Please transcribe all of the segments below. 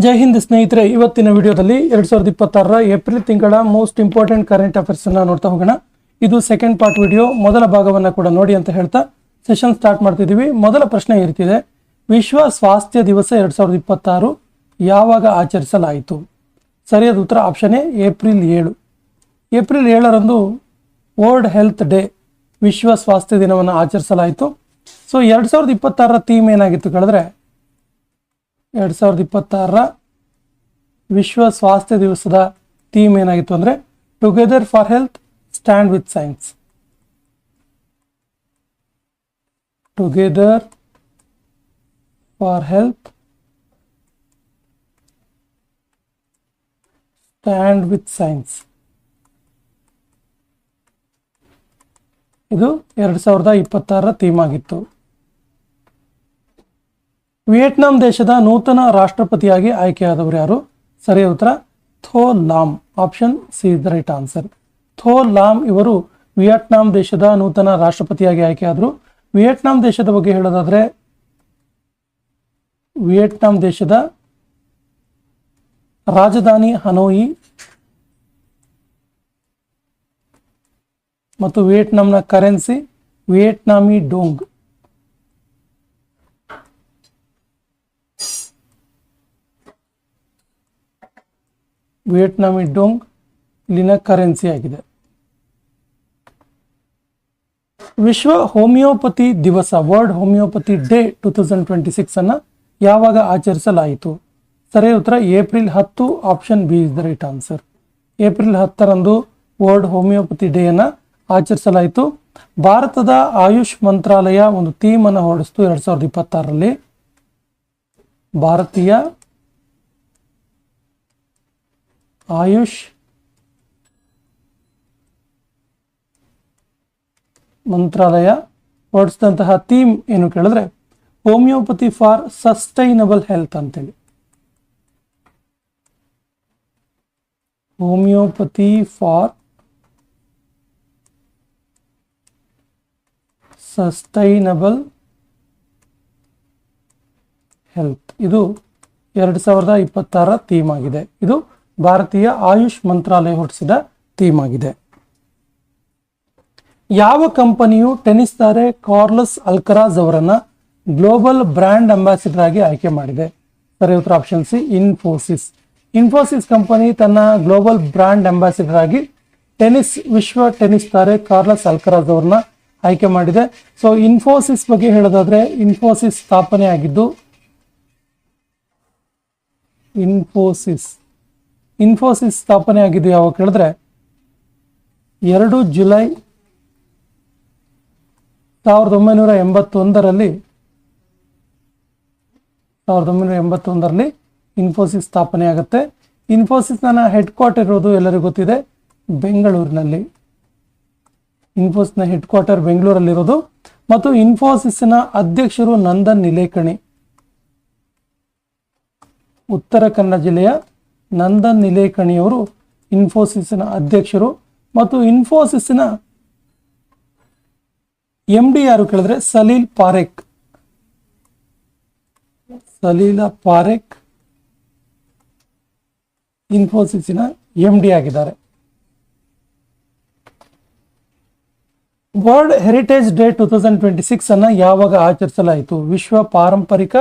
ಜೈ ಹಿಂದ್ ಸ್ನೇಹಿತರೆ, ಇವತ್ತಿನ ವಿಡಿಯೋದಲ್ಲಿ 2026ರ ಏಪ್ರಿಲ್ ತಿಂಗಳ ಮೋಸ್ಟ್ ಇಂಪಾರ್ಟೆಂಟ್ ಕರೆಂಟ್ ಅಫೇರ್ಸ್ ಅನ್ನ ನೋಡ್ತಾ ಹೋಗೋಣ. ಇದು ಸೆಕೆಂಡ್ ಪಾರ್ಟ್ ವಿಡಿಯೋ. ಮೊದಲ ಭಾಗವನ್ನ ಕೂಡ ನೋಡಿ ಅಂತ ಹೇಳ್ತಾ ಸೆಷನ್ ಸ್ಟಾರ್ಟ್ ಮಾಡ್ತಿದ್ದೀವಿ. ಮೊದಲ ಪ್ರಶ್ನೆ ಈ ರೀತಿ ಇದೆ: ವಿಶ್ವ ಸ್ವಾಸ್ಥ್ಯ ದಿವಸ 2026 ಯಾವಾಗ ಆಚರಿಸಲಾಯಿತು? ಸರಿಯಾದ ಉತ್ತರ ಆಪ್ಷನ್ ಎ, ಏಪ್ರಿಲ್ 7. ಏಪ್ರಿಲ್ 7ರಂದು ವರ್ಲ್ಡ್ ಹೆಲ್ತ್ ಡೇ, ವಿಶ್ವ ಸ್ವಾಸ್ಥ್ಯ ದಿನವನ್ನು ಆಚರಿಸಲಾಯಿತು. ಸೊ 2026ರ ಥೀಮ್ ಏನಾಗಿತ್ತು ಕೇಳಿದ್ರೆ, 2026ರ ವಿಶ್ವ ಸ್ವಾಸ್ಥ್ಯ ದಿವಸದ ಥೀಮ್ ಏನಾಗಿತ್ತು ಅಂದರೆ together for health, stand with science. Together for health, stand with science. ಇದು 2026ರ ಥೀಮ್ ಆಗಿತ್ತು. ವಿಯೆಟ್ನಾಂ ದೇಶದ ನೂತನ ರಾಷ್ಟ್ರಪತಿಯಾಗಿ ಆಯ್ಕೆಯಾದವರು ಯಾರು? ಸರಿಯಾದ ಉತ್ತರ To Lam. Option C is the right answer. To Lam ಇವರು ವಿಯೆಟ್ನಾಂ ದೇಶದ ನೂತನ ರಾಷ್ಟ್ರಪತಿಯಾಗಿ ಆಯ್ಕೆಯಾದರು. ವಿಯೆಟ್ನಾಂ ದೇಶದ ಬಗ್ಗೆ ಹೇಳೋದಾದ್ರೆ, ವಿಯೆಟ್ನಾಂ ದೇಶದ ರಾಜಧಾನಿ ಹನೋಯಿ ಮತ್ತು ವಿಯೆಟ್ನಾಂನ ಕರೆನ್ಸಿ ವಿಯೆಟ್ನಾಮಿ ಡೋಂಗ್. ವಿಯೆಟ್ನಾಮಿ ಡೋಂಗ್ ಇಲ್ಲಿನ ಕರೆನ್ಸಿ ಆಗಿದೆ. ವಿಶ್ವ ಹೋಮಿಯೋಪತಿ ದಿವಸ, ವರ್ಲ್ಡ್ ಹೋಮಿಯೋಪತಿ ಡೇ 2026 ಅನ್ನ ಯಾವಾಗ ಆಚರಿಸಲಾಯಿತು? ಸರಿಯಾದ ಉತ್ತರ April 10. Option B is the right answer. April 10ರಂದು ವರ್ಲ್ಡ್ ಹೋಮಿಯೋಪತಿ ಡೇ ಅನ್ನ ಆಚರಿಸಲಾಯಿತು. ಭಾರತದ ಆಯುಷ್ ಮಂತ್ರಾಲಯ ಒಂದು ಥೀಮ್ ಅನ್ನು ಹೊರಡಿಸಿತು 2026ರಲ್ಲಿ. ಭಾರತೀಯ ಆಯುಷ್ ಮಂತ್ರಾಲಯ ಹೊರಡಿಸಿದಂತಹ ಥೀಮ್ ಏನು ಕೇಳಿದ್ರೆ, ಹೋಮಿಯೋಪತಿ ಫಾರ್ ಸಸ್ಟೈನಬಲ್ ಹೆಲ್ತ್ ಅಂತೇಳಿ. ಹೋಮಿಯೋಪತಿ ಫಾರ್ ಸಸ್ಟೈನಬಲ್ ಹೆಲ್ತ್, ಇದು 2026ರ ಥೀಮ್ ಆಗಿದೆ. ಇದು ಭಾರತೀಯ ಆಯುಷ್ ಮಂತ್ರಾಲಯ ಹೊರಡಿಸಿದ ಥೀಮ್ ಆಗಿದೆ. ಯಾವ ಕಂಪನಿಯು ಟೆನ್ನಿಸ್ ತಾರೆ ಕಾರ್ಲಸ್ ಅಲ್ಕರಾಜ್ ಅವರನ್ನ ಗ್ಲೋಬಲ್ ಬ್ರ್ಯಾಂಡ್ ಅಂಬಾಸಿಡರ್ ಆಗಿ ಆಯ್ಕೆ ಮಾಡಿದೆ? ಸರಿಯಾದ ಉತ್ತರ option C, Infosys. Infosys company ತನ್ನ ಗ್ಲೋಬಲ್ ಬ್ರ್ಯಾಂಡ್ ಅಂಬಾಸಿಡರ್ ಆಗಿ ವಿಶ್ವ ಟೆನ್ನಿಸ್ ತಾರೆ ಕಾರ್ಲಸ್ ಅಲ್ಕರಾಜ್ ಅವರನ್ನ ಆಯ್ಕೆ ಮಾಡಿದೆ. ಸೊ ಇನ್ಫೋಸಿಸ್ ಬಗ್ಗೆ ಹೇಳೋದಾದ್ರೆ, ಇನ್ಫೋಸಿಸ್ ಸ್ಥಾಪನೆ ಆಗಿದ್ದು, ಇನ್ಫೋಸಿಸ್ ಸ್ಥಾಪನೆ ಆಗಿದ್ದು ಯಾವಾಗ ಕೇಳಿದ್ರೆ 2 ಜುಲೈ 1981ರಲ್ಲಿ ಇನ್ಫೋಸಿಸ್ ಸ್ಥಾಪನೆ ಆಗುತ್ತೆ. ಇನ್ಫೋಸಿಸ್ನ ಹೆಡ್ ಕ್ವಾರ್ಟರ್ ಇರೋದು ಎಲ್ಲರಿಗೂ ಗೊತ್ತಿದೆ, ಬೆಂಗಳೂರಿನಲ್ಲಿ. ಇನ್ಫೋಸಿಸ್ನ ಹೆಡ್ ಕ್ವಾರ್ಟರ್ ಬೆಂಗಳೂರಲ್ಲಿರೋದು. ಮತ್ತು ಇನ್ಫೋಸಿಸ್ನ ಅಧ್ಯಕ್ಷರು ನಂದನ್ ನಿಲೇಕಣಿ, ಉತ್ತರ ಕನ್ನಡ ಜಿಲ್ಲೆಯ ನಂದನ್ ನಿಲೇಕಣಿಯವರು ಇನ್ಫೋಸಿಸ್ನ ಅಧ್ಯಕ್ಷರು. ಮತ್ತು ಇನ್ಫೋಸಿಸ್ನ MD ಯಾರು ಕೇಳಿದ್ರೆ ಸಲೀಲ್ ಪಾರೇಖ್. ಸಲೀಲ ಪಾರೇಖ್ ಇನ್ಫೋಸಿಸ್ನ MD ಆಗಿದ್ದಾರೆ. ವರ್ಲ್ಡ್ ಹೆರಿಟೇಜ್ ಡೇ 2026 ಅನ್ನ ಯಾವಾಗ ಆಚರಿಸಲಾಯಿತು? ವಿಶ್ವ ಪಾರಂಪರಿಕ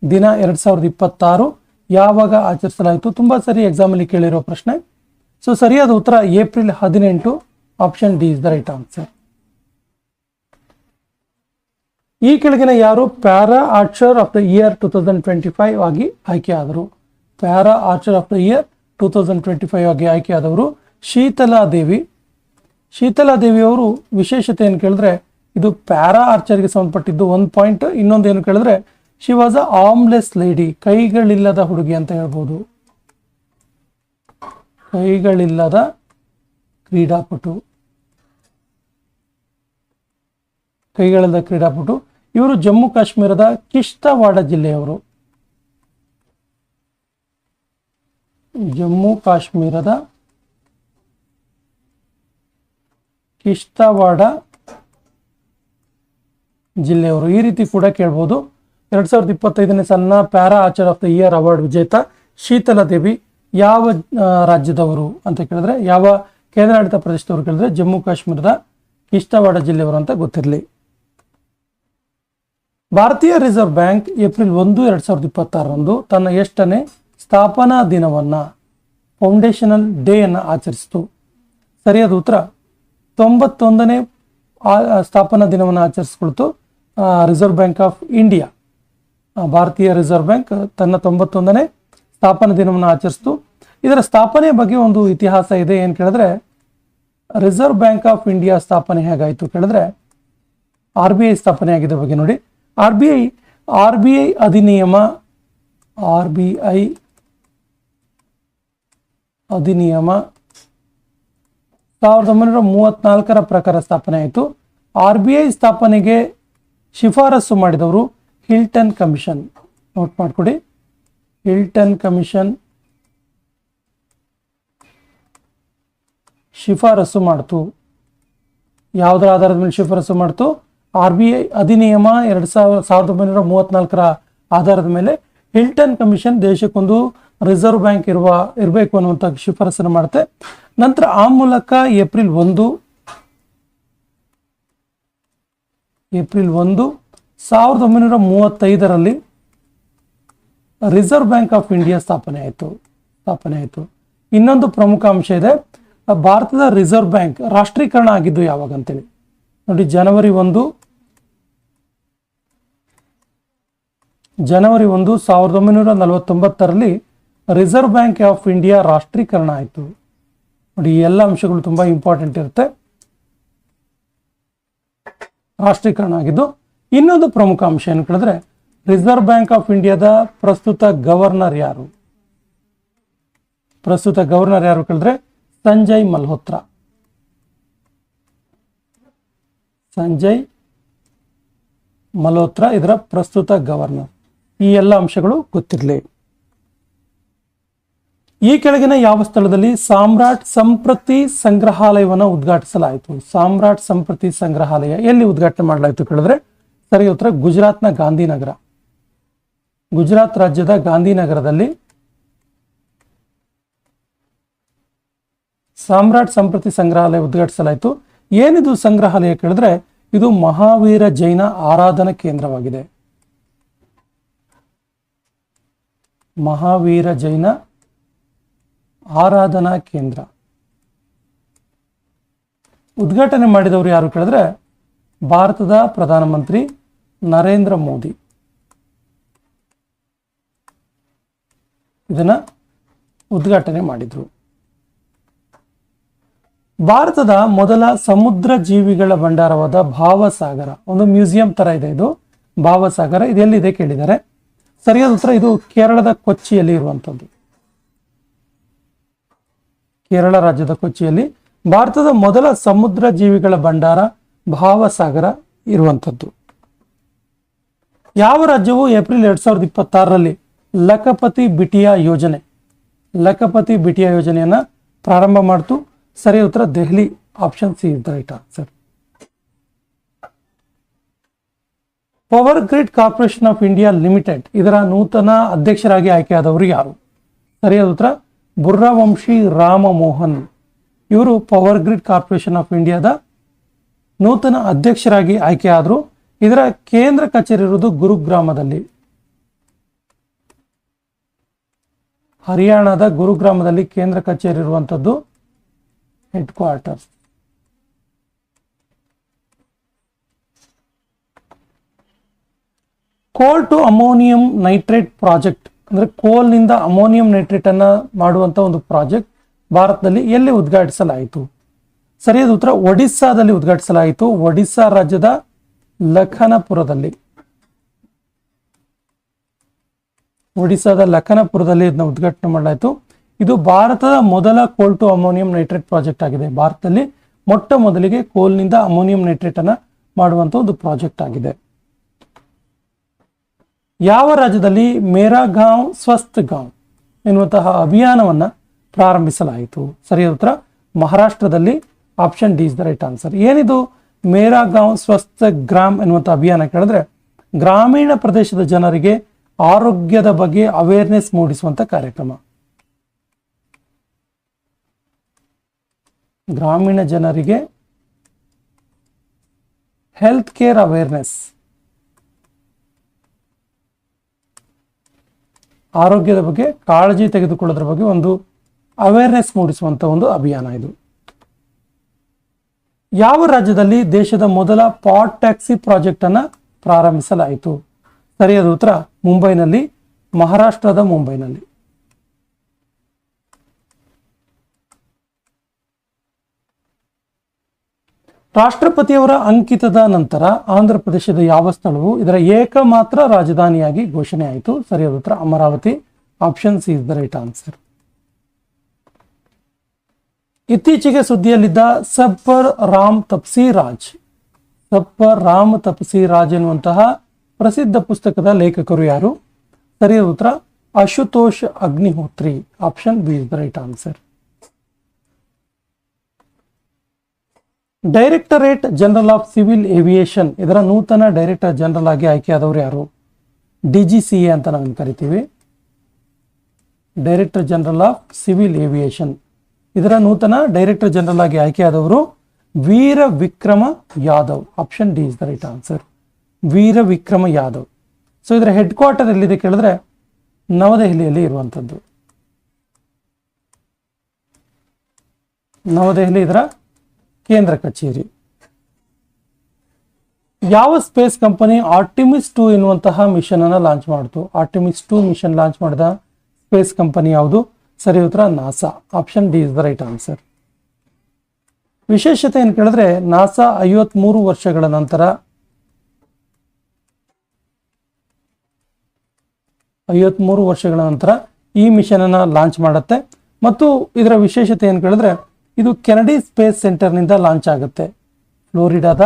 ದಿನ 2026 ಯಾವಾಗ ಆಚರಿಸಲಾಯಿತು? ತುಂಬಾ ಸರಿ ಎಕ್ಸಾಮ್ ಅಲ್ಲಿ ಕೇಳಿರೋ ಪ್ರಶ್ನೆ. ಸೊ ಸರಿಯಾದ ಉತ್ತರ April 18. Option D is the right answer. ಈ ಕೆಳಗಿನ ಯಾರು para archer of the year 2025 ಆಗಿ ಆಯ್ಕೆಯಾದರು? Para archer of the year 2025 ಆಗಿ ಆಯ್ಕೆಯಾದವರು ಶೀತಲಾದೇವಿ. ಶೀತಲಾದೇವಿಯವರು ವಿಶೇಷತೆ ಏನು ಕೇಳಿದ್ರೆ, ಇದು ಪ್ಯಾರಾ ಆರ್ಚರ್ಗೆ ಸಂಬಂಧಪಟ್ಟಿದ್ದು 1 ಪಾಯಿಂಟ್. ಇನ್ನೊಂದು ಏನು ಕೇಳಿದ್ರೆ, ಶಿ ವಾಸ್ ಅ ಆರ್ಮ್ಲೆಸ್ ಲೇಡಿ, ಕೈಗಳಿಲ್ಲದ ಹುಡುಗಿ ಅಂತ ಹೇಳ್ಬೋದು. ಕೈಗಳಿಲ್ಲದ ಕ್ರೀಡಾಪಟು. ಇವರು ಜಮ್ಮು ಕಾಶ್ಮೀರದ ಕಿಶ್ತವಾಡ ಜಿಲ್ಲೆಯವರು. ಜಮ್ಮು ಕಾಶ್ಮೀರದ ಕಿಶ್ತವಾಡ ಜಿಲ್ಲೆಯವರು. ಈ ರೀತಿ ಕೂಡ ಕೇಳ್ಬೋದು. 2025ನೇ ಸಾಲಿನ para archer of the year award ವಿಜೇತ ಶೀತಲಾ ದೇವಿ ಯಾವ ರಾಜ್ಯದವರು ಅಂತ ಕೇಳಿದ್ರೆ, ಯಾವ ಕೇಂದ್ರಾಡಳಿತ ಪ್ರದೇಶದವರು ಕೇಳಿದ್ರೆ ಜಮ್ಮು ಕಾಶ್ಮೀರದ ಕಿಶ್ತವಾಡ ಜಿಲ್ಲೆಯವರು ಅಂತ ಗೊತ್ತಿರಲಿ. ಭಾರತೀಯ ರಿಸರ್ವ್ ಬ್ಯಾಂಕ್ ಏಪ್ರಿಲ್ 1, 2026 ತನ್ನ ಎಷ್ಟನೇ ಸ್ಥಾಪನಾ ದಿನವನ್ನ, ಫೌಂಡೇಶನಲ್ ಡೇ ಅನ್ನು ಆಚರಿಸಿತು? ಸರಿಯಾದ ಉತ್ತರ 91ನೇ ಸ್ಥಾಪನಾ ದಿನವನ್ನು ಆಚರಿಸಿಕೊಳ್ತು ರಿಸರ್ವ್ ಬ್ಯಾಂಕ್ ಆಫ್ ಇಂಡಿಯಾ. ಭಾರತೀಯ ರಿಸರ್ವ್ ಬ್ಯಾಂಕ್ ತನ್ನ 91ನೇ ಸ್ಥಾಪನಾ ದಿನವನ್ನು ಆಚರಿಸಿತು. ಇದರ ಸ್ಥಾಪನೆಯ ಬಗ್ಗೆ ಒಂದು ಇತಿಹಾಸ ಇದೆ. ಏನು ಕೇಳಿದ್ರೆ, ರಿಸರ್ವ್ ಬ್ಯಾಂಕ್ ಆಫ್ ಇಂಡಿಯಾ ಸ್ಥಾಪನೆ ಹೇಗಾಯಿತು ಕೇಳಿದ್ರೆ, RBI ಸ್ಥಾಪನೆ ಆಗಿದ್ದ ಬಗ್ಗೆ ನೋಡಿ. RBI ಅಧಿನಿಯಮ 1934 ಪ್ರಕಾರ ಸ್ಥಾಪನೆ ಆಯಿತು. RBI ಸ್ಥಾಪನೆಗೆ ಶಿಫಾರಸು ಮಾಡಿದವರು ಹಿಲ್ಟನ್ ಕಮಿಷನ್. ನೋಟ್ ಮಾಡಿಕೊಡಿ, ಹಿಲ್ಟನ್ ಕಮಿಷನ್ ಶಿಫಾರಸು ಮಾಡ್ತು. ಯಾವುದರ ಆಧಾರದ ಮೇಲೆ ಶಿಫಾರಸು ಮಾಡ್ತು? RBI ಅಧಿನಿಯಮ 1934 ಆಧಾರದ ಮೇಲೆ ಹಿಲ್ಟನ್ ಕಮಿಷನ್ ದೇಶಕ್ಕೊಂದು ರಿಸರ್ವ್ ಬ್ಯಾಂಕ್ ಇರಬೇಕು ಅನ್ನುವಂಥ ಶಿಫಾರಸನ್ನು ಮಾಡುತ್ತೆ. ನಂತರ ಆ ಮೂಲಕ April 1, 1935 reserve bank of India ಸ್ಥಾಪನೆ ಆಯಿತು. ಇನ್ನೊಂದು ಪ್ರಮುಖ ಅಂಶ ಇದೆ, ಭಾರತದ ರಿಸರ್ವ್ ಬ್ಯಾಂಕ್ ರಾಷ್ಟ್ರೀಕರಣ ಆಗಿದ್ದು ಯಾವಾಗ ಅಂತೇಳಿ ನೋಡಿ. ಜನವರಿ 1, 1949 ರಿಸರ್ವ್ ಬ್ಯಾಂಕ್ ಆಫ್ ಇಂಡಿಯಾ ರಾಷ್ಟ್ರೀಕರಣ ಆಯಿತು. ನೋಡಿ, ಈ ಎಲ್ಲ ಅಂಶಗಳು ತುಂಬಾ ಇಂಪಾರ್ಟೆಂಟ್ ಇರುತ್ತೆ. ರಾಷ್ಟ್ರೀಕರಣ ಆಗಿದ್ದು. ಇನ್ನೊಂದು ಪ್ರಮುಖ ಅಂಶ ಏನು ಕೇಳಿದ್ರೆ, ರಿಸರ್ವ್ ಬ್ಯಾಂಕ್ ಆಫ್ ಇಂಡಿಯಾದ ಪ್ರಸ್ತುತ ಗವರ್ನರ್ ಯಾರು? ಕೇಳಿದ್ರೆ ಸಂಜಯ್ ಮಲ್ಹೋತ್ರಾ ಇದರ ಪ್ರಸ್ತುತ ಗವರ್ನರ್. ಈ ಎಲ್ಲ ಅಂಶಗಳು ಗೊತ್ತಿರಲಿ. ಈ ಕೆಳಗಿನ ಯಾವ ಸ್ಥಳದಲ್ಲಿ ಸಾಮ್ರಾಟ್ ಸಂಪ್ರತಿ ಸಂಗ್ರಹಾಲಯವನ್ನು ಉದ್ಘಾಟಿಸಲಾಯಿತು? ಸಾಮ್ರಾಟ್ ಸಂಪ್ರತಿ ಸಂಗ್ರಹಾಲಯ ಎಲ್ಲಿ ಉದ್ಘಾಟನೆ ಮಾಡಲಾಯಿತು ಕೇಳಿದ್ರೆ ಸರಿ ಉತ್ತರ ಗುಜರಾತ್ನ ಗಾಂಧಿನಗರ. ಗುಜರಾತ್ ರಾಜ್ಯದ ಗಾಂಧಿನಗರದಲ್ಲಿ ಸಾಮ್ರಾಟ್ ಸಂಪ್ರತಿ ಸಂಗ್ರಹಾಲಯ ಉದ್ಘಾಟಿಸಲಾಯಿತು. ಏನಿದು ಸಂಗ್ರಹಾಲಯ ಕೇಳಿದ್ರೆ, ಇದು ಮಹಾವೀರ ಜೈನ ಆರಾಧನಾ ಕೇಂದ್ರವಾಗಿದೆ. ಮಹಾವೀರ ಜೈನ ಆರಾಧನಾ ಕೇಂದ್ರ. ಉದ್ಘಾಟನೆ ಮಾಡಿದವರು ಯಾರು ಕೇಳಿದ್ರೆ, ಭಾರತದ ಪ್ರಧಾನಮಂತ್ರಿ ನರೇಂದ್ರ ಮೋದಿ ಇದನ್ನ ಉದ್ಘಾಟನೆ ಮಾಡಿದ್ರು. ಭಾರತದ ಮೊದಲ ಸಮುದ್ರ ಜೀವಿಗಳ ಭಂಡಾರವಾದ ಭಾವಸಾಗರ, ಒಂದು ಮ್ಯೂಸಿಯಂ ತರ ಇದೆ ಇದು ಭಾವಸಾಗರ. ಇದೆಲ್ಲಿದೆ ಕೇಳಿದ್ದಾರೆ. ಸರಿಯಾದ ಉತ್ತರ ಇದು ಕೇರಳದ ಕೊಚ್ಚಿಯಲ್ಲಿ ಇರುವಂಥದ್ದು. ಕೇರಳ ರಾಜ್ಯದ ಕೊಚ್ಚಿಯಲ್ಲಿ ಭಾರತದ ಮೊದಲ ಸಮುದ್ರ ಜೀವಿಗಳ ಭಂಡಾರ ಭಾವಸಾಗರ ಇರುವಂಥದ್ದು. ಯಾವ ರಾಜ್ಯವು ಏಪ್ರಿಲ್ 2026 ಲಖಪತಿ ಬಿಟಿಯಾ ಯೋಜನೆಯನ್ನ ಪ್ರಾರಂಭ ಮಾಡಿತು? ಸರಿಯಾದ ಉತ್ತರ Delhi. Option C is the right answer. Power grid corporation of India limited ಇದರ ನೂತನ ಅಧ್ಯಕ್ಷರಾಗಿ ಆಯ್ಕೆಯಾದವರು ಯಾರು? ಸರಿಯಾದ ಉತ್ತರ ಬುರ್ರಾವಂಶಿ ರಾಮಮೋಹನ್. ಇವರು ಪವರ್ ಗ್ರಿಡ್ ಕಾರ್ಪೊರೇಷನ್ ಆಫ್ ಇಂಡಿಯಾದ ನೂತನ ಅಧ್ಯಕ್ಷರಾಗಿ ಆಯ್ಕೆಯಾದರು. ಇದರ ಕೇಂದ್ರ ಕಚೇರಿ ಇರುವುದು ಗುರುಗ್ರಾಮದಲ್ಲಿ. ಹರಿಯಾಣದ ಗುರುಗ್ರಾಮದಲ್ಲಿ ಕೇಂದ್ರ ಕಚೇರಿ ಇರುವಂಥದ್ದು, headquarters. Coal to ammonium nitrate project ಅಂದ್ರೆ ಕೋಲ್ನಿಂದ ಅಮೋನಿಯಂ ನೈಟ್ರೇಟ್ ಅನ್ನ ಮಾಡುವಂತ ಒಂದು ಪ್ರಾಜೆಕ್ಟ್ ಭಾರತದಲ್ಲಿ ಎಲ್ಲಿ ಉದ್ಘಾಟಿಸಲಾಯಿತು? ಸರಿಯಾದ ಉತ್ತರ ಒಡಿಸ್ಸಾದಲ್ಲಿ ಉದ್ಘಾಟಿಸಲಾಯಿತು. ಒಡಿಸ್ಸಾ ರಾಜ್ಯದ ಲಖನಪುರದಲ್ಲಿ. ಒಡಿಸ್ಸಾದ ಲಖನಪುರದಲ್ಲಿ ಇದನ್ನ ಉದ್ಘಾಟನೆ ಮಾಡಲಾಯಿತು. ಇದು ಭಾರತದ ಮೊದಲ ಕೋಲ್ ಟು ಅಮೋನಿಯಂ ನೈಟ್ರೇಟ್ ಪ್ರಾಜೆಕ್ಟ್ ಆಗಿದೆ. ಭಾರತದಲ್ಲಿ ಮೊಟ್ಟ ಮೊದಲಿಗೆ ಕೋಲ್ನಿಂದ ಅಮೋನಿಯಂ ನೈಟ್ರೇಟ್ ಅನ್ನ ಮಾಡುವಂತ ಒಂದು ಪ್ರಾಜೆಕ್ಟ್ ಆಗಿದೆ. ಯಾವ ರಾಜ್ಯದಲ್ಲಿ ಮೇರಾ ಗಾಂವ್ ಸ್ವಸ್ಥ ಗಾಂವ್ ಎನ್ನುವಂತಹ ಅಭಿಯಾನವನ್ನ ಪ್ರಾರಂಭಿಸಲಾಯಿತು? ಸರಿಯಾದ ಉತ್ತರ ಮಹಾರಾಷ್ಟ್ರದಲ್ಲಿ. Option D is the right answer. ಏನಿದು ಮೇರಾ ಗಾಂವ್ ಸ್ವಸ್ಥ ಗ್ರಾಮ್ ಎನ್ನುವಂಥ ಅಭಿಯಾನ ಕೇಳಿದ್ರೆ, ಗ್ರಾಮೀಣ ಪ್ರದೇಶದ ಜನರಿಗೆ ಆರೋಗ್ಯದ ಬಗ್ಗೆ ಅವೇರ್ನೆಸ್ ಮೂಡಿಸುವಂತ ಕಾರ್ಯಕ್ರಮ. ಗ್ರಾಮೀಣ ಜನರಿಗೆ ಹೆಲ್ತ್ ಕೇರ್ ಅವೇರ್ನೆಸ್, ಆರೋಗ್ಯದ ಬಗ್ಗೆ ಕಾಳಜಿ ತೆಗೆದುಕೊಳ್ಳೋದ್ರ ಬಗ್ಗೆ ಒಂದು ಅವೇರ್ನೆಸ್ ಮೂಡಿಸುವಂತ ಒಂದು ಅಭಿಯಾನ ಇದು. ಯಾವ ರಾಜ್ಯದಲ್ಲಿ ದೇಶದ ಮೊದಲ ಪಾಡ್ ಟ್ಯಾಕ್ಸಿ ಪ್ರಾಜೆಕ್ಟ್ ಅನ್ನ ಪ್ರಾರಂಭಿಸಲಾಯಿತು? ಸರಿಯಾದ ಉತ್ತರ ಮುಂಬೈನಲ್ಲಿ, ಮಹಾರಾಷ್ಟ್ರದ ಮುಂಬೈನಲ್ಲಿ. ರಾಷ್ಟ್ರಪತಿಯವರ ಅಂಕಿತದ ನಂತರ ಆಂಧ್ರ ಪ್ರದೇಶದ ಯಾವ ಸ್ಥಳವು ಇದರ ಏಕಮಾತ್ರ ರಾಜಧಾನಿಯಾಗಿ ಘೋಷಣೆ ಆಯಿತು? ಸರಿಯಾದ ಉತ್ತರ Amaravati. Option C is the right answer. ಇತ್ತೀಚೆಗೆ ಸುದ್ದಿಯಲ್ಲಿದ್ದ ಸಬ್ಬರ್ ರಾಮ್ ತಪ್ಸಿ ರಾಜ್, ಸಬ್ಬರ್ ರಾಮ್ ತಪ್ಸಿ ರಾಜ್ ಎನ್ನುವಂತಹ ಪ್ರಸಿದ್ಧ ಪುಸ್ತಕದ ಲೇಖಕರು ಯಾರು? ಸರಿಯಾದ ಉತ್ತರ Ashutosh Agnihotri. Option B is the right answer. Directorate general of civil aviation ಇದರ ನೂತನ ಡೈರೆಕ್ಟರ್ ಜನರಲ್ ಆಗಿ ಆಯ್ಕೆಯಾದವರು ಯಾರು? DGCA ಅಂತ ನಾವು ಕರಿತೀವಿ. Director general of civil aviation ಇದರ ನೂತನ ಡೈರೆಕ್ಟರ್ ಜನರಲ್ ಆಗಿ ಆಯ್ಕೆಯಾದವರು Veera Vikram Yadav. Option D is the right answer. Veera Vikram Yadav. So ಇದರ ಹೆಡ್ ಕ್ವಾರ್ಟರ್ ಎಲ್ಲಿದೆ ಕೇಳಿದ್ರೆ ನವದೆಹಲಿಯಲ್ಲಿ ಇರುವಂಥದ್ದು. ನವದೆಹಲಿ ಇದರ ಕೇಂದ್ರ ಕಚೇರಿ. ಯಾವ ಸ್ಪೇಸ್ ಕಂಪನಿ ಆರ್ಟಿಮಿಸ್ 2 ಎನ್ನುವಂತಹ ಮಿಷನ್ ಅನ್ನು ಲಾಂಚ್ ಮಾಡಿತು? ಆರ್ಟಿಮಿಸ್ 2 ಮಿಷನ್ ಲಾಂಚ್ ಮಾಡಿದ ಸ್ಪೇಸ್ ಕಂಪನಿ ಯಾವುದು? ಸರಿ ಉತ್ತರ NASA. Option D is the right answer. ವಿಶೇಷತೆ ಏನು ಕೇಳಿದ್ರೆ ನಾಸಾ 53 ವರ್ಷಗಳ ನಂತರ 53 ವರ್ಷಗಳ ನಂತರ ಈ ಮಿಷನ್ ಅನ್ನ ಲಾಂಚ್ ಮಾಡುತ್ತೆ. ಮತ್ತು ಇದರ ವಿಶೇಷತೆ ಏನು ಕೇಳಿದ್ರೆ ಇದು ಕೆನಡಿ ಸ್ಪೇಸ್ ಸೆಂಟರ್ ನಿಂದ ಲಾಂಚ್ ಆಗುತ್ತೆ. ಫ್ಲೋರಿಡಾದ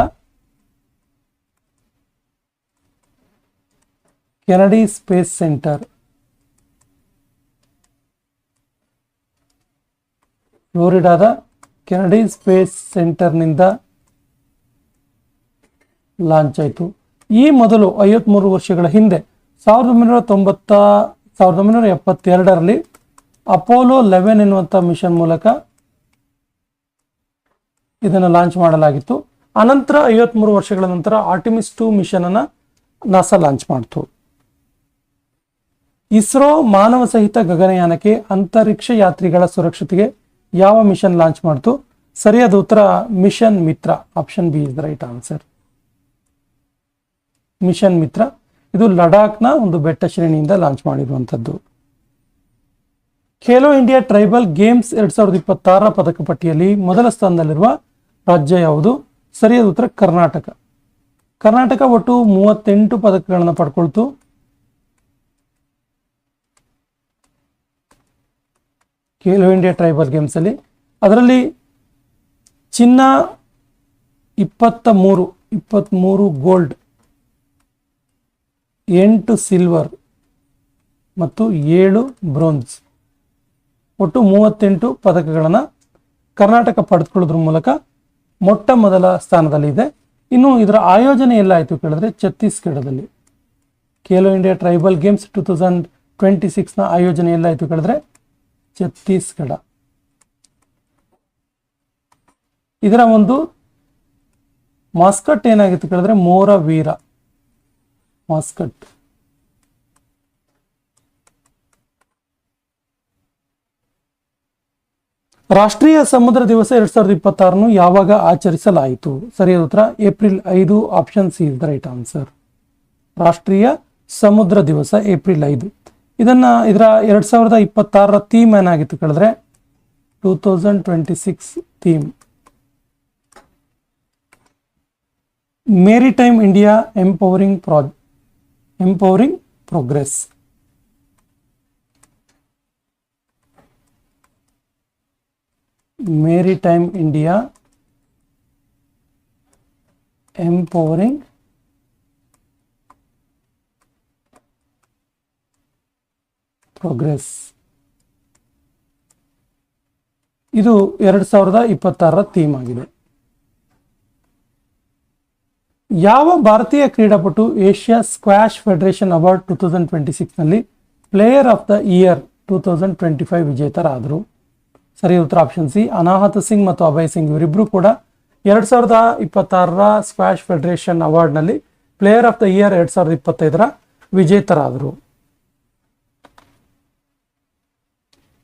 ಕೆನಡಿ ಸ್ಪೇಸ್ ಸೆಂಟರ್, ಫ್ಲೋರಿಡಾದ ಕೆನಡಿ ಸ್ಪೇಸ್ ಸೆಂಟರ್ನಿಂದ ಲಾಂಚ್ ಆಯಿತು. ಈ ಮೊದಲು 53 ವರ್ಷಗಳ ಹಿಂದೆ 1972ರಲ್ಲಿ ಅಪೋಲೋ 11 ಎನ್ನುವಂಥ ಮಿಷನ್ ಮೂಲಕ ಇದನ್ನು ಲಾಂಚ್ ಮಾಡಲಾಗಿತ್ತು. ಅನಂತರ 53 ವರ್ಷಗಳ ನಂತರ ಆರ್ಟಿಮಿಸ್ 2 ಮಿಷನ್ ಅನ್ನ ನಾಸಾ ಲಾಂಚ್ ಮಾಡಿತು. ಇಸ್ರೋ ಮಾನವ ಸಹಿತ ಗಗನಯಾನಕ್ಕೆ ಅಂತರಿಕ್ಷ ಯಾತ್ರಿಗಳ ಸುರಕ್ಷತೆಗೆ ಯಾವ ಮಿಷನ್ ಲಾಂಚ್ ಮಾಡಿತು? ಸರಿಯಾದ ಉತ್ತರ mission Mitra. Option B is the right answer. Mission Mitra ಇದು ಲಡಾಖ್ನ ಒಂದು ಬೆಟ್ಟ ಶ್ರೇಣಿಯಿಂದ ಲಾಂಚ್ ಮಾಡಿರುವಂಥದ್ದು. ಖೇಲೋ ಇಂಡಿಯಾ ಟ್ರೈಬಲ್ ಗೇಮ್ಸ್ 2026 ಪದಕ ಪಟ್ಟಿಯಲ್ಲಿ ಮೊದಲ ಸ್ಥಾನದಲ್ಲಿರುವ ರಾಜ್ಯ ಯಾವುದು? ಸರಿಯಾದ ಉತ್ತರ ಕರ್ನಾಟಕ. ಕರ್ನಾಟಕ ಒಟ್ಟು 38 ಪದಕಗಳನ್ನು ಪಡ್ಕೊಳ್ತು. ಖೇಲೋ ಇಂಡಿಯಾ ಟ್ರೈಬಲ್ ಗೇಮ್ಸ್ ಅಲ್ಲಿ ಅದರಲ್ಲಿ ಚಿನ್ನ 23 ಗೋಲ್ಡ್, 8 ಸಿಲ್ವರ್ ಮತ್ತು 7 ಬ್ರೋನ್ಸ್, ಒಟ್ಟು 38 ಪದಕಗಳನ್ನು ಕರ್ನಾಟಕ ಪಡೆದುಕೊಳ್ಳೋದ್ರ ಮೂಲಕ ಮೊಟ್ಟ ಮೊದಲ ಸ್ಥಾನದಲ್ಲಿದೆ. ಇನ್ನು ಇದರ ಆಯೋಜನೆ ಎಲ್ಲಾಯಿತು ಕೇಳಿದ್ರೆ ಛತ್ತೀಸ್ಗಢದಲ್ಲಿ. ಖೇಲೋ ಇಂಡಿಯಾ ಟ್ರೈಬಲ್ ಗೇಮ್ಸ್ 2026ನ ಆಯೋಜನೆ ಎಲ್ಲಾಯಿತು ಕೇಳಿದ್ರೆ ಛತ್ತೀಸ್ಗಢ. ಇದರ ಒಂದು ಮಾಸ್ಕಟ್ ಏನಾಗಿತ್ತು ಕೇಳಿದ್ರೆ ಮೋರ ವೀರ ಮಾಸ್ಕಟ್. ರಾಷ್ಟ್ರೀಯ ಸಮುದ್ರ ದಿವಸ 2026 ಯಾವಾಗ ಆಚರಿಸಲಾಯಿತು? ಸರಿಯಾದ ಉತ್ತರ April 5. Option C is the right answer. ರಾಷ್ಟ್ರೀಯ ಸಮುದ್ರ ದಿವಸ ಏಪ್ರಿಲ್ 5. ಇದರ 2026 ಥೀಮ್ ಏನಾಗಿತ್ತು ಕೇಳಿದ್ರೆ 2026 theme maritime India empowering progress. Maritime India empowering progress. ಇದು 2026 ಥೀಮ್ ಆಗಿದೆ. ಯಾವ ಭಾರತೀಯ ಕ್ರೀಡಾಪಟು ಏಷ್ಯಾ ಸ್ಕ್ವಾಶ್ ಫೆಡರೇಷನ್ ಅವಾರ್ಡ್ 2026ನಲ್ಲಿ ಪ್ಲೇಯರ್ ಆಫ್ ದ ಇಯರ್ 2025 ವಿಜೇತರಾದರು? ಸರಿ ಉತ್ತರ ಆಪ್ಷನ್ ಸಿ, ಅನಾಹತ್ ಸಿಂಗ್ ಮತ್ತು ಅಭಯ್ ಸಿಂಗ್ ಇವರಿಬ್ಬರು ಕೂಡ 2026ರ ಸ್ಕ್ವಾಶ್ ಫೆಡರೇಷನ್ ಅವಾರ್ಡ್ನಲ್ಲಿ ಪ್ಲೇಯರ್ ಆಫ್ ದ ಇಯರ್ 2025ರ ವಿಜೇತರಾದರು.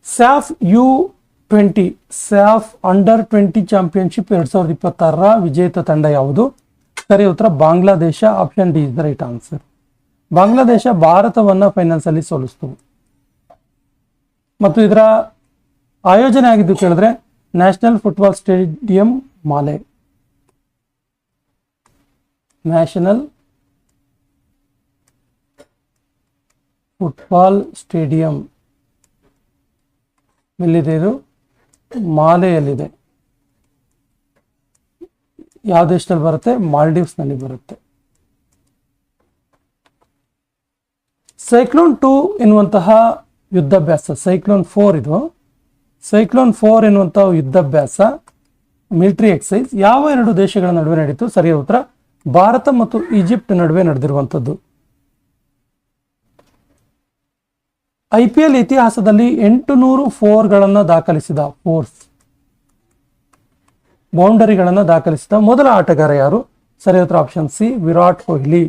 SAFF U20 SAFF under 20 championship 2026ರ ವಿಜೇತ ತಂಡ ಯಾವುದು? ಸರಿ ಉತ್ತರ Bangladesh. Option D is the right answer. Bangladesh ಭಾರತವನ್ನ ಫೈನಲ್ಸ್ ಅಲ್ಲಿ ಸೋಲಿಸ್ತು. ಮತ್ತು ಇದರ ಆಯೋಜನೆ ಆಗಿದ್ದು ಕೇಳಿದ್ರೆ national football stadium Male. National football stadium ಎಲ್ಲಿದೆ? ಇದು ಮಾಲೆಯಲ್ಲಿದೆ. ಯಾವ ದೇಶದಲ್ಲಿ ಬರುತ್ತೆ? ಮಾಲ್ಡೀವ್ಸ್ ನಲ್ಲಿ ಬರುತ್ತೆ. ಸೈಕ್ಲೋನ್ 2 ಎನ್ನುವಂತಹ ಯುದ್ಧಾಭ್ಯಾಸ, ಸೈಕ್ಲೋನ್ 4 ಇದು. ಸೈಕ್ಲೋನ್ 4 ಎನ್ನುವಂತಹ ಯುದ್ಧಾಭ್ಯಾಸ ಮಿಲಿಟರಿ ಎಕ್ಸೈಸ್ ಯಾವ ಎರಡು ದೇಶಗಳ ನಡುವೆ ನಡೆಯಿತು? ಸರಿಯಾದ ಉತ್ತರ ಭಾರತ ಮತ್ತು ಈಜಿಪ್ಟ್ ನಡುವೆ ನಡೆದಿರುವಂಥದ್ದು. IPL ಇತಿಹಾಸದಲ್ಲಿ 800 4ಗಳನ್ನು ದಾಖಲಿಸಿದ ಬೌಂಡರಿಗಳನ್ನು ದಾಖಲಿಸಿದ ಮೊದಲ ಆಟಗಾರ ಯಾರು? ಸರಿಯಾದ ಉತ್ತರ option C, Virat Kohli.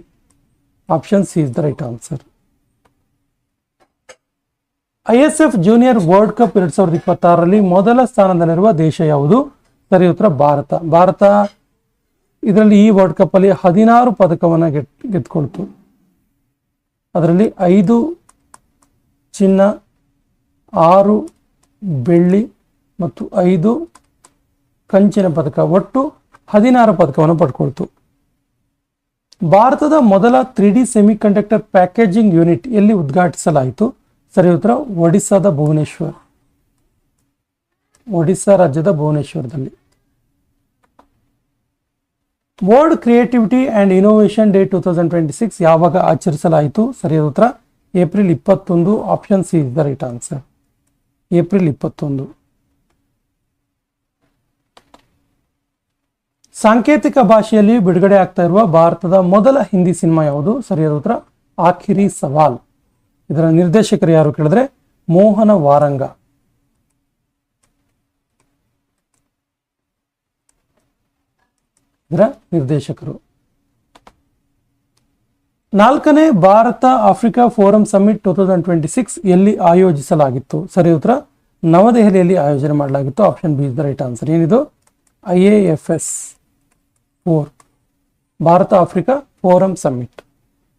Option C is the right answer. ISF junior world cup 2026ರಲ್ಲಿ ಮೊದಲ ಸ್ಥಾನದಲ್ಲಿರುವ ದೇಶ ಯಾವುದು? ಸರಿ ಉತ್ತರ ಭಾರತ. ಇದರಲ್ಲಿ ಈ ವರ್ಲ್ಡ್ ಕಪ್ ಅಲ್ಲಿ 16 ಪದಕವನ್ನು ಗೆದ್ದುಕೊಳ್ತು. ಅದರಲ್ಲಿ 5 ಚಿನ್ನ, 6 ಬೆಳ್ಳಿ ಮತ್ತು 5 ಕಂಚಿನ ಪದಕ, ಒಟ್ಟು 16 ಪದಕವನ್ನು ಪಡ್ಕೊಳ್ತು. ಭಾರತದ ಮೊದಲ 3D ಸೆಮಿಕಂಡಕ್ಟರ್ ಪ್ಯಾಕೇಜಿಂಗ್ ಯೂನಿಟ್ ಎಲ್ಲಿ ಉದ್ಘಾಟಿಸಲಾಯಿತು? ಸರಿ ಉತ್ತರ ಒಡಿಸ್ಸಾದ ಭುವನೇಶ್ವರ್. ಒಡಿಸ್ಸಾ ರಾಜ್ಯದ ಭುವನೇಶ್ವರದಲ್ಲಿ. World creativity and innovation day 2026 ಯಾವಾಗ ಆಚರಿಸಲಾಯಿತು? ಸರಿಯಾದ ಉತ್ತರ April 21. Option C is the right answer. April 21. ಸಾಂಕೇತಿಕ ಭಾಷೆಯಲ್ಲಿ ಬಿಡುಗಡೆ ಆಗ್ತಾ ಇರುವ ಭಾರತದ ಮೊದಲ ಹಿಂದಿ ಸಿನಿಮಾ ಯಾವುದು? ಸರಿಯಾದ ಉತ್ತರ ಆಖಿರಿ ಸವಾಲ್. ಇದರ ನಿರ್ದೇಶಕರು ಯಾರು ಕೇಳಿದ್ರೆ ಮೋಹನ ವಾರಂಗ. ಇದರ ನಿರ್ದೇಶಕರು. 4ನೇ ಭಾರತ ಆಫ್ರಿಕಾ ಫೋರಂ ಸಮ್ಮಿಟ್ 2026 ಎಲ್ಲಿ ಆಯೋಜಿಸಲಾಗಿತ್ತು? ಸರಿ ಉತ್ತರ ನವದೆಹಲಿಯಲ್ಲಿ ಆಯೋಜನೆ ಮಾಡಲಾಗಿತ್ತು. Option B is the right answer. ಏನಿದು? IAFS 4 Bharat Africa forum summit.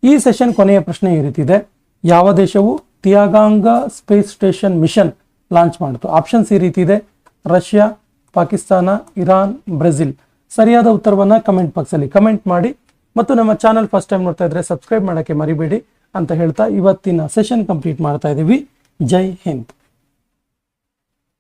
ಈ ಸೆಷನ್ ಕೊನೆಯ ಪ್ರಶ್ನೆ ಈ ರೀತಿ ಇದೆ. ಯಾವ ದೇಶವು ಟಿಯಾಗಾಂಗ ಸ್ಪೇಸ್ ಸ್ಟೇಷನ್ ಮಿಷನ್ ಲಾಂಚ್ ಮಾಡಿತು? ಆಪ್ಷನ್ಸ್ ಈ ರೀತಿ ಇದೆ: ರಷ್ಯಾ, ಪಾಕಿಸ್ತಾನ, ಇರಾನ್, ಬ್ರೆಜಿಲ್. ಸರಿಯಾದ ಉತ್ತರವನ್ನ ಕಮೆಂಟ್ ಬಾಕ್ಸ್ ಅಲ್ಲಿ ಕಮೆಂಟ್ ಮಾಡಿ ಮತ್ತು ನಮ್ಮ ಚಾನಲ್ ಫಸ್ಟ್ ಟೈಮ್ ನೋಡ್ತಾ ಇದ್ರೆ ಸಬ್ಸ್ಕ್ರೈಬ್ ಮಾಡೋಕ್ಕೆ ಮರಿಬೇಡಿ ಅಂತ ಹೇಳ್ತಾ ಇವತ್ತಿನ ಸೆಷನ್ ಕಂಪ್ಲೀಟ್ ಮಾಡ್ತಾ ಇದ್ದೀವಿ. ಜೈ ಹಿಂದ್.